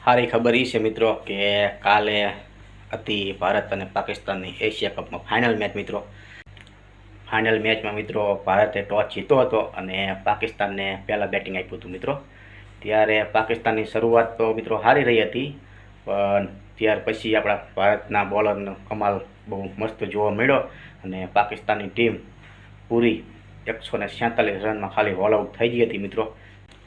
સારી ખબર એ છે મિત્રો કે કાલે હતી ભારત અને પાકિસ્તાનની એશિયા કપમાં ફાઇનલ મેચ મિત્રો. ફાઇનલ મેચમાં મિત્રો ભારતે ટોસ જીત્યો હતો અને પાકિસ્તાનને પહેલાં બેટિંગ આપ્યું હતું મિત્રો. ત્યારે પાકિસ્તાનની શરૂઆત તો મિત્રો સારી રહી હતી, પણ ત્યાર પછી આપણા ભારતના બોલરનો કમાલ બહુ મસ્ત જોવા મળ્યો અને પાકિસ્તાનની ટીમ પૂરી 147 રનમાં ખાલી ઓલ આઉટ થઈ ગઈ હતી મિત્રો.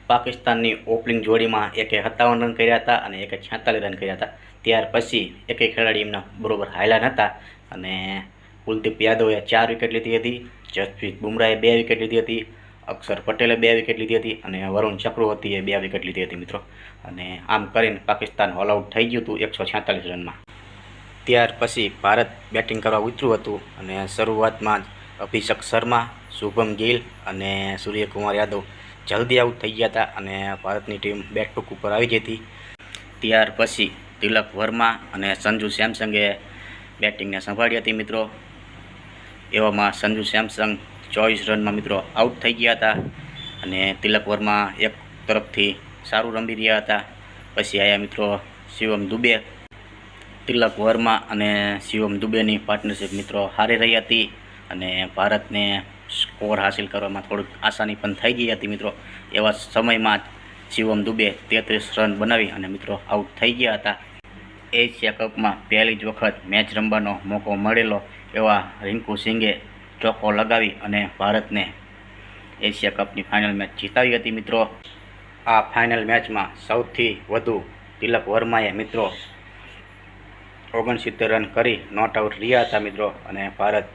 પાકિસ્તાનની ઓપનિંગ જોડીમાં એકે 57 રન કર્યા હતા અને એકે 46 રન કર્યા હતા. ત્યાર પછી એકેય ખેલાડી એમના બરોબર હાલ્યા નહોતા અને કુલદીપ યાદવે 4 વિકેટ લીધી હતી, જસપ્રીત બુમરાહે 2 વિકેટ લીધી હતી, અક્ષર પટેલે 2 વિકેટ લીધી હતી અને વરુણ ચક્રવર્તીએ 2 વિકેટ લીધી હતી મિત્રો. અને આમ કરીને પાકિસ્તાન ઓલ આઉટ થઈ ગયું હતું 146 રનમાં. ત્યાર પછી ભારત બેટિંગ કરવા ઉતર્યું હતું અને શરૂઆતમાં જ અભિષેક શર્મા, શુભમ ગિલ અને સૂર્યકુમાર યાદવ જલ્દી આઉટ થઈ ગયા હતા અને ભારતની ટીમ બેટપુક ઉપર આવી ગઈ હતી. ત્યાર પછી તિલક વર્મા અને સંજુ સેમસંગે બેટિંગને સંભાળી હતી મિત્રો. એવામાં સંજુ સેમસંગ 24 રનમાં મિત્રો આઉટ થઈ ગયા હતા અને તિલક વર્મા એક તરફથી સારું રમી રહ્યા હતા. પછી આવ્યા મિત્રો શિવમ દુબે. તિલક વર્મા અને શિવમ દુબેની પાર્ટનરશિપ મિત્રો સારી રહી હતી અને ભારતને સ્કોર હાસિલ કરવામાં થોડીક આસાની પણ થઈ ગઈ હતી મિત્રો. એવા સમયમાં જ શિવમ દુબે 33 રન બનાવી અને મિત્રો આઉટ થઈ ગયા હતા. એશિયા કપમાં પહેલી જ વખત મેચ રમવાનો મોકો મળેલો એવા રિંકુ સિંઘે ચોક્કો લગાવી અને ભારતને એશિયા કપની ફાઇનલ મેચ જીતાવી હતી મિત્રો. આ ફાઇનલ મેચમાં સૌથી વધુ તિલક વર્માએ મિત્રો 69 રન કરી નોટ આઉટ રહ્યા હતા મિત્રો અને ભારત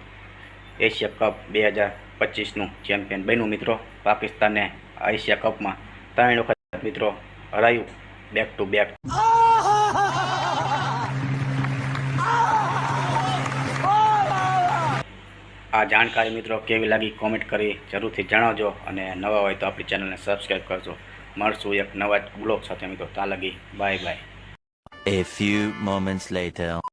એશિયા કપ 2025નું ચેમ્પિયન બન્યું મિત્રો. પાકિસ્તાને એશિયા કપમાં 3 વખત મિત્રો હરાયું બેક ટુ બેક. આ જાણકારી મિત્રો કેવી લાગી કોમેન્ટ કરી જરૂરથી જણાવજો અને નવા હોય તો આપણી ચેનલને સબસ્ક્રાઈબ કરજો. મળશું એક નવા બ્લોગ સાથે મિત્રો. ત્યાં લગી bye bye. A few moments later.